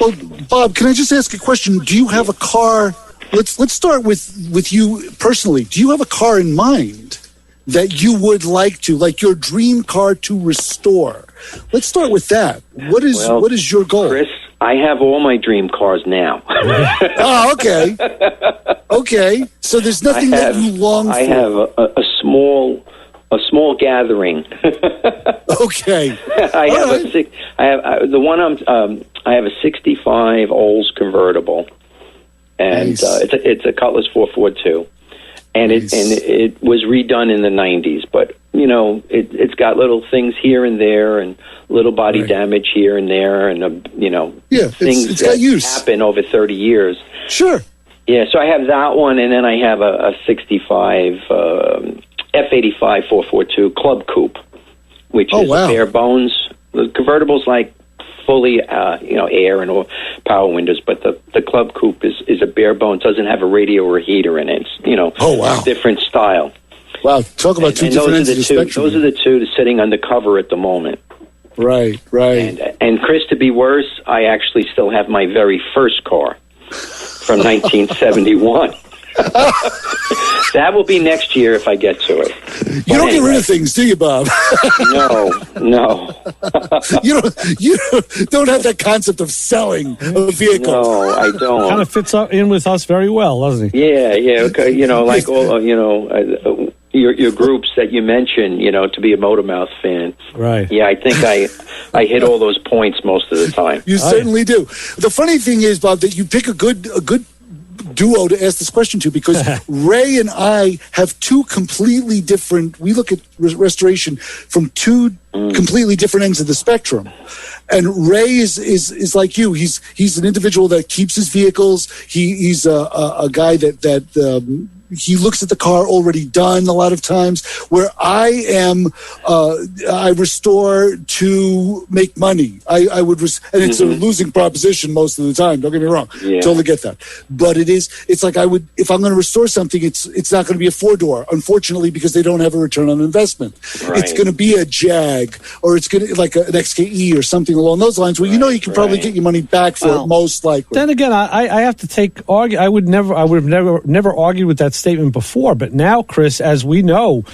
Well, Bob, can I just ask a question? Do you have a car... Let's start with you personally. Do you have a car in mind that you would like to, like your dream car to restore? Let's start with that. What is your goal? Chris, I have all my dream cars now. Oh, okay. Okay. So there's nothing that you long for. I have a small gathering. Okay. I have a 65 Olds convertible. And nice. It's a Cutlass 442, and it was redone in the 90s. But it's got little things here and there, and little body damage here and there, and things it's that got use. happen over 30 years. Sure. Yeah. So I have that one, and then I have a 65 F85 442 Club Coupe, which is a bare bones. The convertible's like fully air and all power windows, but the Club Coupe is a bare bones, doesn't have a radio or a heater in it. It's different style. Wow, talk about two different ends of the spectrum. Those are the two sitting undercover at the moment. Right. And Chris, to be worse, I actually still have my very first car from 1971. That will be next year if I get to it. You don't get rid of things, do you, Bob? No. You don't have that concept of selling a vehicle. No, I don't. Kind of fits in with us very well, doesn't he? Yeah. Okay, like all, your groups that you mentioned, to be a Motormouth fan. Right. Yeah, I think I hit all those points most of the time. You certainly do. The funny thing is, Bob, that you pick a good duo to ask this question to, because Ray and I have two completely different. We look at restoration from two completely different ends of the spectrum. And Ray is like you. He's an individual that keeps his vehicles. He's a guy that he looks at the car already done a lot of times. Where I am, I restore to make money. I would, and it's a losing proposition most of the time. Don't get me wrong. Yeah. Totally get that. But it's like I would, if I'm going to restore something, it's not going to be a 4-door, unfortunately, because they don't have a return on investment. Right. It's going to be a Jag, or it's going to like an XKE or something along those lines, where you can probably get your money back for it, most likely. Then again, I have to argue. I would have never argued with that statement before, but now, Chris, as we know,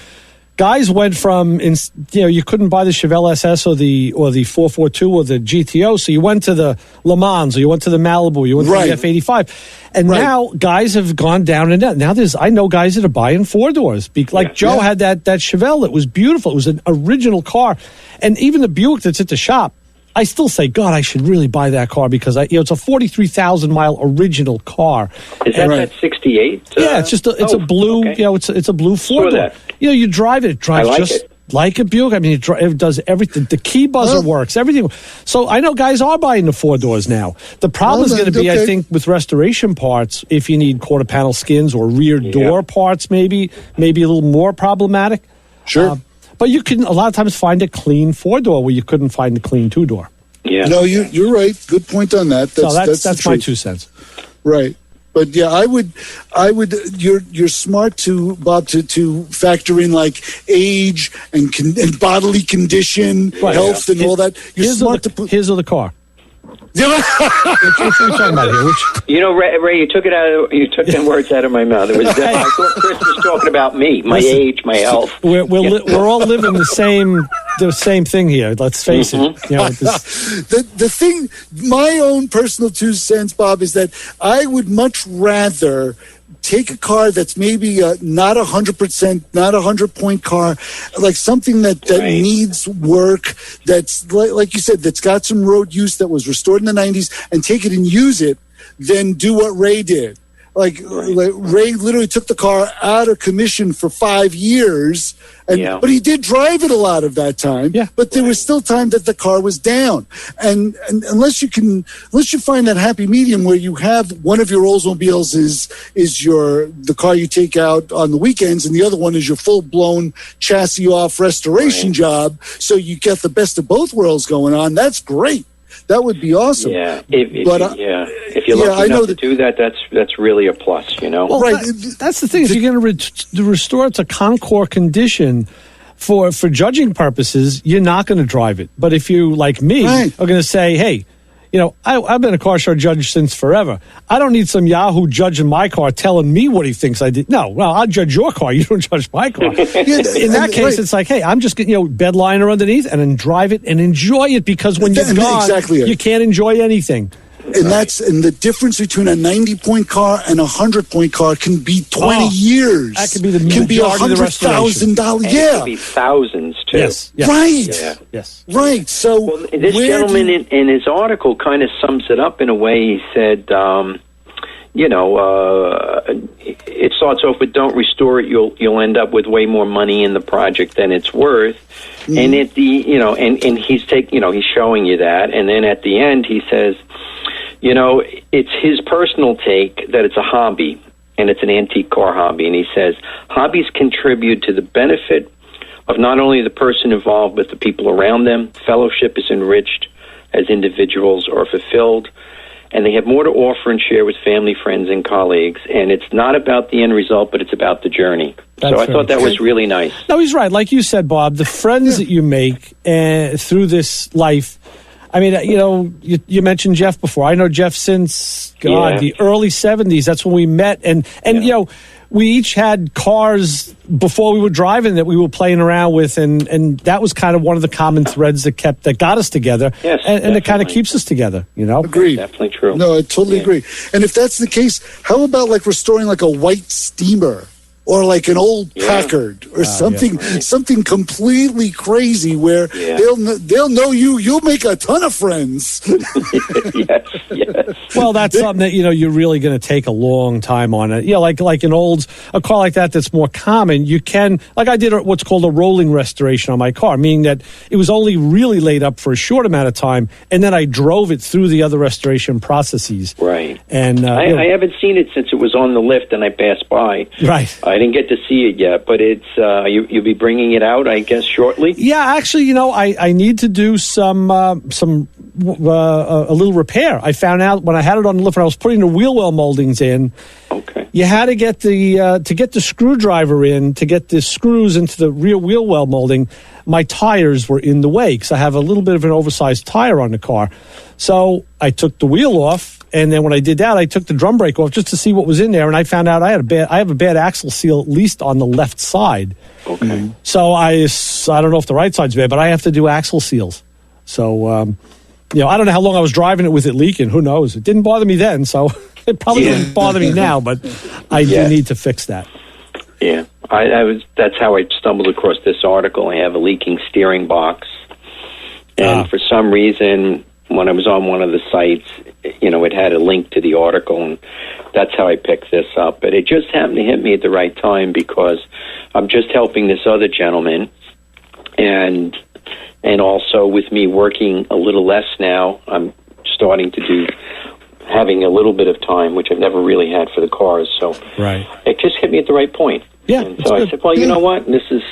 guys went from you couldn't buy the Chevelle SS or the 442 or the GTO, so you went to the Le Mans, or you went to the Malibu, you went to the F85, and now guys have gone down and down. Now I know guys that are buying 4-doors. Like Joe had that Chevelle that was beautiful. It was an original car, and even the Buick that's at the shop, I still say, God, I should really buy that car because it's a 43,000 mile original car. Is that 68? Yeah, it's a blue. Okay. It's a blue 4-door. You drive it. It drives like a Buick. I mean, it does everything. The key buzzer works. Everything. So I know guys are buying the 4-doors now. The problem is going to be, I think, with restoration parts. If you need quarter panel skins or rear door parts, maybe a little more problematic. Sure. But you can a lot of times find a clean 4-door where you couldn't find a clean 2-door. Yeah. No, you're right. Good point on that. That's my 2 cents. Right. But yeah, I would. You're smart to Bob to factor in like age and bodily condition, health, and all that. You're smart to put. Here's the car. Which are we talking about here? Ray, you took the words out of my mouth. I thought Chris was talking about me, my age, my health. We're all living the same thing here. Let's face it. The thing, my own personal 2 cents, Bob, is that I would much rather take a car that's maybe not 100%, not 100-point car, like something that needs work, that's, like you said, that's got some road use, that was restored in the 90s, and take it and use it, then do what Ray did. Like Ray literally took the car out of commission for 5 years, but he did drive it a lot of that time. Yeah. But there was still time that the car was down, and unless you find that happy medium where you have one of your Oldsmobiles is the car you take out on the weekends, and the other one is your full blown chassis off restoration job, so you get the best of both worlds going on. That's great. That would be awesome. Yeah, if you're lucky enough to do that, that's really a plus, Well, that's the thing. If you're going to restore it to Concours condition for judging purposes, you're not going to drive it. But if you, like me, are going to say, hey, I've been a car show judge since forever. I don't need some Yahoo judging my car telling me what he thinks I did. No, well, I'll judge your car. You don't judge my car. In that case, it's like, hey, I'm just getting, bed liner underneath and then drive it and enjoy it, because when you're gone, you can't enjoy anything. And the difference between a 90-point car and a 100-point car can be 20 years. That could be the majority of the restoration. $100,000. It could be thousands too. Yes. Right. Yes. Right. So this gentleman in his article kind of sums it up in a way. He said, it starts off with, "Don't restore it. You'll end up with way more money in the project than it's worth." Mm-hmm. And at the and he's showing you that, and then at the end he says, it's his personal take that it's a hobby, and it's an antique car hobby. And he says, hobbies contribute to the benefit of not only the person involved, but the people around them. Fellowship is enriched as individuals are fulfilled, and they have more to offer and share with family, friends, and colleagues. And it's not about the end result, but it's about the journey. So I thought that was really nice. No, he's right. Like you said, Bob, the friends that you make through this life. I mean, you mentioned Jeff before. I know Jeff since, the early 70s. That's when we met. And we each had cars before we were driving that we were playing around with. And that was kind of one of the common threads that got us together. Yes, and it kind of keeps us together, Agreed. That's definitely true. No, I totally agree. And if that's the case, how about like restoring like a white steamer? or like an old Packard or something completely crazy where they'll know you. You'll make a ton of friends. Yes. Well, that's something that, you're really going to take a long time on it. Like a car like that's more common. You can, like I did what's called a rolling restoration on my car, meaning that it was only really laid up for a short amount of time, and then I drove it through the other restoration processes. Right. And I haven't seen it since it was on the lift and I passed by. Right. I didn't get to see it yet, but it's you'll be bringing it out, I guess, shortly. Yeah, actually, I need to do some a little repair. I found out when I had it on the lift, when I was putting the wheel well moldings in. Okay. You had to get the screwdriver in to get the screws into the rear wheel well molding. My tires were in the way because I have a little bit of an oversized tire on the car. So I took the wheel off, and then when I did that, I took the drum brake off just to see what was in there, and I found out I have a bad axle seal, at least on the left side. Okay. So I don't know if the right side's bad, but I have to do axle seals. So I don't know how long I was driving it with it leaking. Who knows? It didn't bother me then, so it probably wouldn't bother me now. But I do need to fix that. Yeah, that's how I stumbled across this article. I have a leaking steering box, and for some reason, when I was on one of the sites, it had a link to the article, and that's how I picked this up. But it just happened to hit me at the right time because I'm just helping this other gentleman, and also with me working a little less now, I'm starting to having a little bit of time, which I've never really had for the cars. So it just hit me at the right point. Yeah. And so I said, well, you know what? This is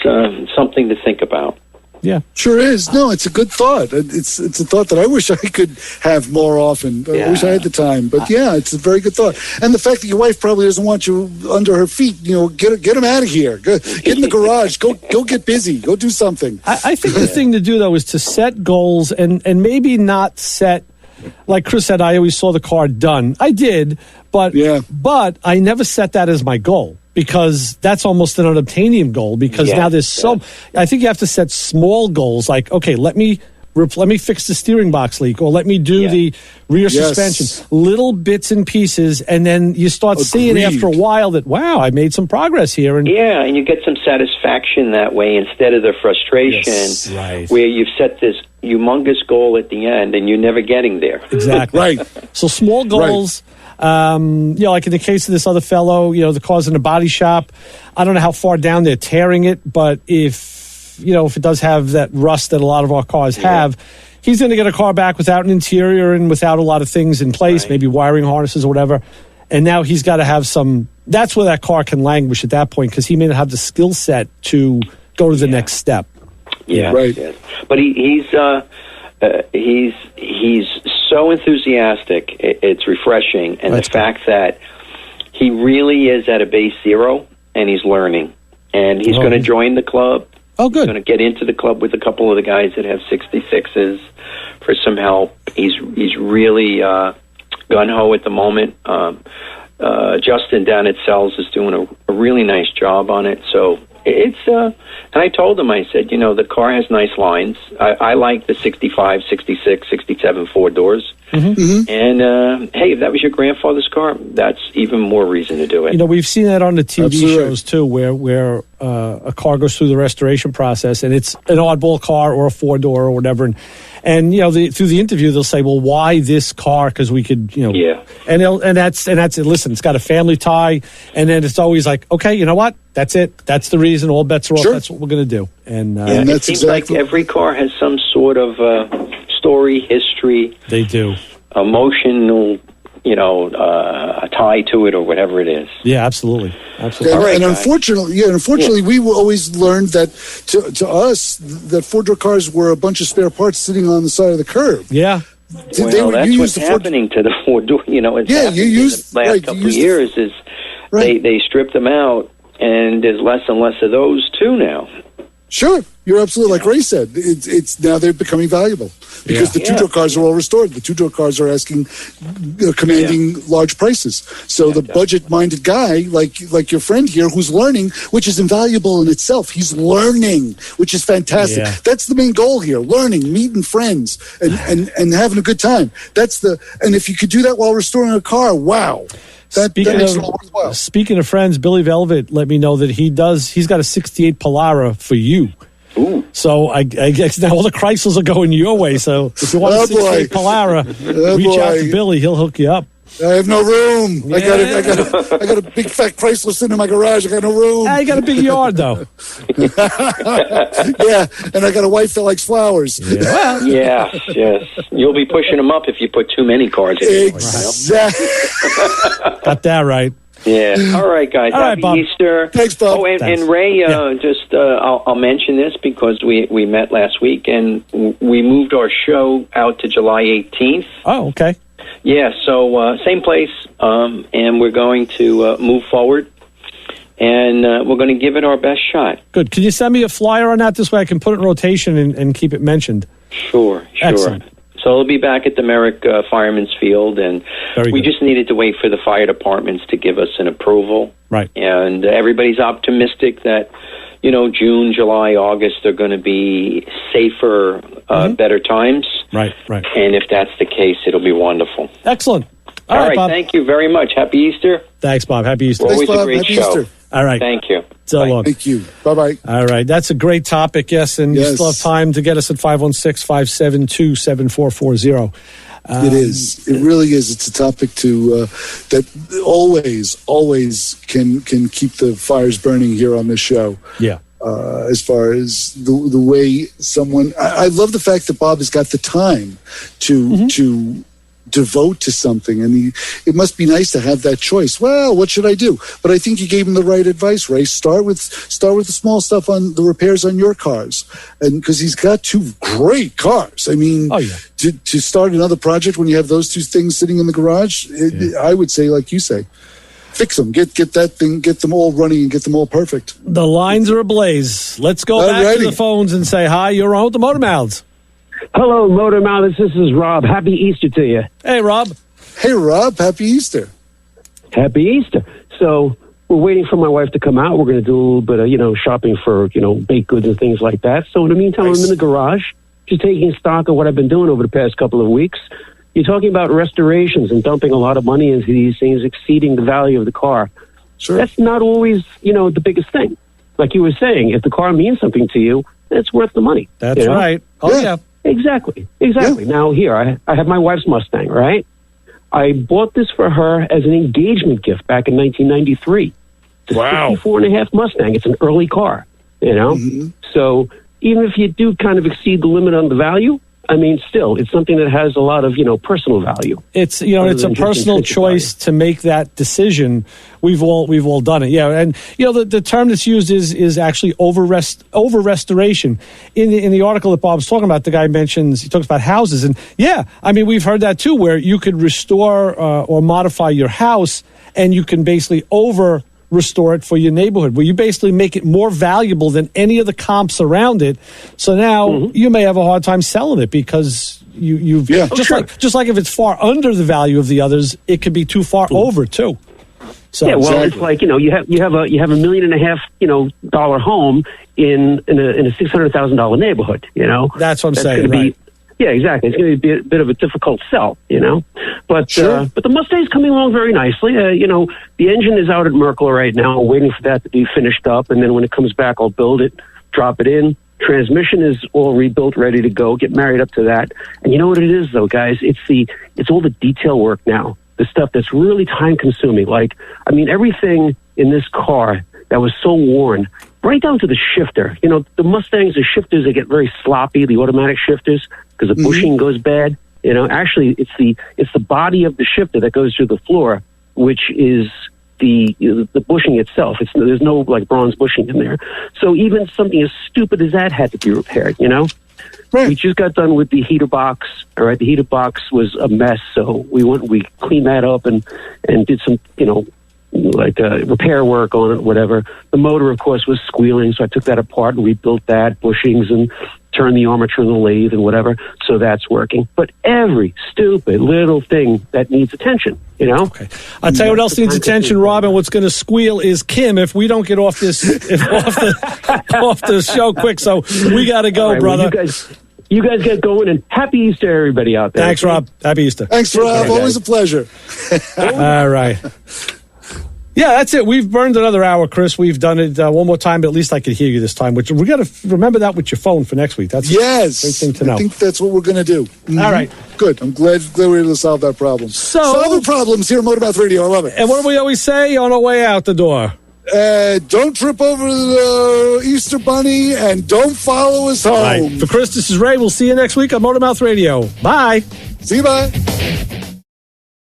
something to think about. Yeah, sure is. No, it's a good thought. It's a thought that I wish I could have more often. I wish I had the time. But it's a very good thought. And the fact that your wife probably doesn't want you under her feet, get them out of here. Get in the garage. Go get busy. Go do something. I think the thing to do, though, is to set goals and maybe not set, like Chris said, I always saw the car done. I did, but I never set that as my goal. Because that's almost an unobtainium goal. Because now there's I think you have to set small goals. Like, okay, let me fix the steering box leak, or let me do the rear suspension. Little bits and pieces, and then you start seeing after a while that I made some progress here. And and you get some satisfaction that way instead of the frustration where you've set this humongous goal at the end and you're never getting there. Exactly. So small goals. Like in the case of this other fellow, the car's in the body shop. I don't know how far down they're tearing it, but if it does have that rust that a lot of our cars have, he's going to get a car back without an interior and without a lot of things in place, maybe wiring harnesses or whatever. And now he's got to have that's where that car can languish at that point, because he may not have the skill set to go to the next step. Yeah. Right. Yes. But he's so enthusiastic. It's refreshing, and the fact that he really is at a base zero and he's learning, and he's going to join the club. Oh, good. He's going to get into the club with a couple of the guys that have 66s for some help. He's really gun ho at the moment. Justin down at Sells is doing a really nice job on it. So it's and I told him, I said, the car has nice lines. I like the 65, 66, 67 four doors. Mm-hmm. And hey, if that was your grandfather's car, that's even more reason to do it. We've seen that on the TV shows too, where a car goes through the restoration process, and it's an oddball car or a four door or whatever, and through the interview they'll say, well, why this car? Because we could, and that's it. Listen, it's got a family tie, and then it's always like, okay, you know what? That's it. That's the reason. All bets are off. That's what we're going to do. And it seems like every car has some sort of story, history. They do. Emotional, a tie to it or whatever it is. Yeah, absolutely. And unfortunately, we always learned that to us that four-door cars were a bunch of spare parts sitting on the side of the curb. Yeah. That's what's happening to the four-door. The last couple of years is they strip them out, and there's less and less of those too now. Sure. You're absolutely, like Ray said, it's now they're becoming valuable because the two-door cars are all restored. The two-door cars are commanding large prices. So the budget-minded guy, like your friend here, who's learning, which is invaluable in itself. He's learning, which is fantastic. Yeah. That's the main goal here: learning, meeting friends, and having a good time. And if you could do that while restoring a car, wow. That makes it all worthwhile. Speaking of friends, Billy Velvet let me know that he's got a 68 Polara for you. Ooh. So I guess now all the Chryslers are going your way. So if you want a 68 Polara, reach out to Billy. He'll hook you up. I have no room. Yeah. I got a big fat Chrysler sitting in my garage. I got no room. I got a big yard though. Yeah, and I got a wife that likes flowers. Yeah. Yes. You'll be pushing them up if you put too many cars in. Exactly. Got that right. Yeah. All right, guys. Happy Bob. Easter. Thanks, Bob. Oh, and Ray, I'll mention this because we met last week and we moved our show out to July 18th. Oh, okay. Yeah, so same place, and we're going to move forward, and we're going to give it our best shot. Good. Can you send me a flyer on that? This way I can put it in rotation and keep it mentioned. Sure. Excellent. So it'll be back at the Merrick Fireman's Field, and we just needed to wait for the fire departments to give us an approval. Right. And everybody's optimistic that, June, July, August are going to be safer, better times. Right. And if that's the case, it'll be wonderful. Excellent. All right, Bob. Thank you very much. Happy Easter. Thanks, Bob. Happy Easter. Always a great Happy show. Easter. All right. Thank you. So long. Thank you. Bye-bye. All right. That's a great topic, yes, and you still have time to get us at 516-572-7440. It is. It really is. It's a topic that always can keep the fires burning here on this show. Yeah. As far as the way someone, I love the fact that Bob has got the time to devote to something, and it must be nice to have that choice. Well, what should I do? But I think you gave him the right advice, Ray. Start with the small stuff on the repairs on your cars, and because he's got two great cars. I mean, to start another project when you have those two things sitting in the garage, I would say, like you say, fix them, get that thing, get them all running, and get them all perfect. The lines are ablaze. Let's go back to the phones and say hi. You're on with the Motor Mouths. Hello, Motor Mouths. This is Rob. Happy Easter to you. Hey, Rob. Hey, Rob. Happy Easter. Happy Easter. So we're waiting for my wife to come out. We're going to do a little bit of, shopping for, baked goods and things like that. So in the meantime, I'm in the garage, just taking stock of what I've been doing over the past couple of weeks. You're talking about restorations and dumping a lot of money into these things, exceeding the value of the car. Sure. That's not always, the biggest thing. Like you were saying, if the car means something to you, it's worth the money. That's right. Oh, yeah. Exactly. Yeah. Now, here, I have my wife's Mustang, right? I bought this for her as an engagement gift back in 1993. It's a 64.5 Mustang. It's an early car, So even if you do kind of exceed the limit on the value, I mean, still, it's something that has a lot of, personal value. It's, it's a personal choice to make that decision. We've all done it. Yeah. And, the term that's used is actually over restoration. In the article that Bob's talking about, the guy he talks about houses. And we've heard that too, where you could restore or modify your house and you can basically restore it for your neighborhood, where you basically make it more valuable than any of the comps around it. So now you may have a hard time selling it because you've just like if it's far under the value of the others, it could be too far over too. So it's like you have $1.5 million dollar home in a $600,000 neighborhood. That's what I'm saying. Right. Yeah, exactly. It's going to be a bit of a difficult sell, But but the Mustang's coming along very nicely. The engine is out at Merkle right now. I'm waiting for that to be finished up, and then when it comes back, I'll build it, drop it in. Transmission is all rebuilt, ready to go. Get married up to that. And you know what it is, though, guys? It's all the detail work now. The stuff that's really time-consuming. Everything in this car that was so worn, right down to the shifter. The Mustangs, the shifters, they get very sloppy, the automatic shifters, because the bushing goes bad. Actually, it's the body of the shifter that goes through the floor, which is the bushing itself. There's no bronze bushing in there. So even something as stupid as that had to be repaired. Right. We just got done with the heater box. All right, the heater box was a mess, so we cleaned that up and did some repair work on it, whatever. The motor, of course, was squealing, so I took that apart and rebuilt that, bushings, and turned the armature in the lathe and whatever. So that's working. But every stupid little thing that needs attention, you know? Okay. I'll tell you what else needs attention, Robin. What's going to squeal is Kim if we don't get off this off the show quick. So we got to go, brother. Well, you guys get going, and happy Easter, everybody out there. Thanks, Rob. Happy Easter. Thanks, Rob. Always a pleasure. All right. Yeah, that's it. We've burned another hour, Chris. We've done it one more time, but at least I could hear you this time. Which we got to remember that with your phone for next week. That's a great thing to know. I think that's what we're going to do. Mm-hmm. All right. Good. I'm glad we're able to solve that problem. Solving problems here at Motormouth Radio. I love it. And what do we always say on our way out the door? Don't trip over the Easter Bunny, and don't follow us home. Right. For Chris, this is Ray. We'll see you next week on Motormouth Radio. Bye. See you, bye.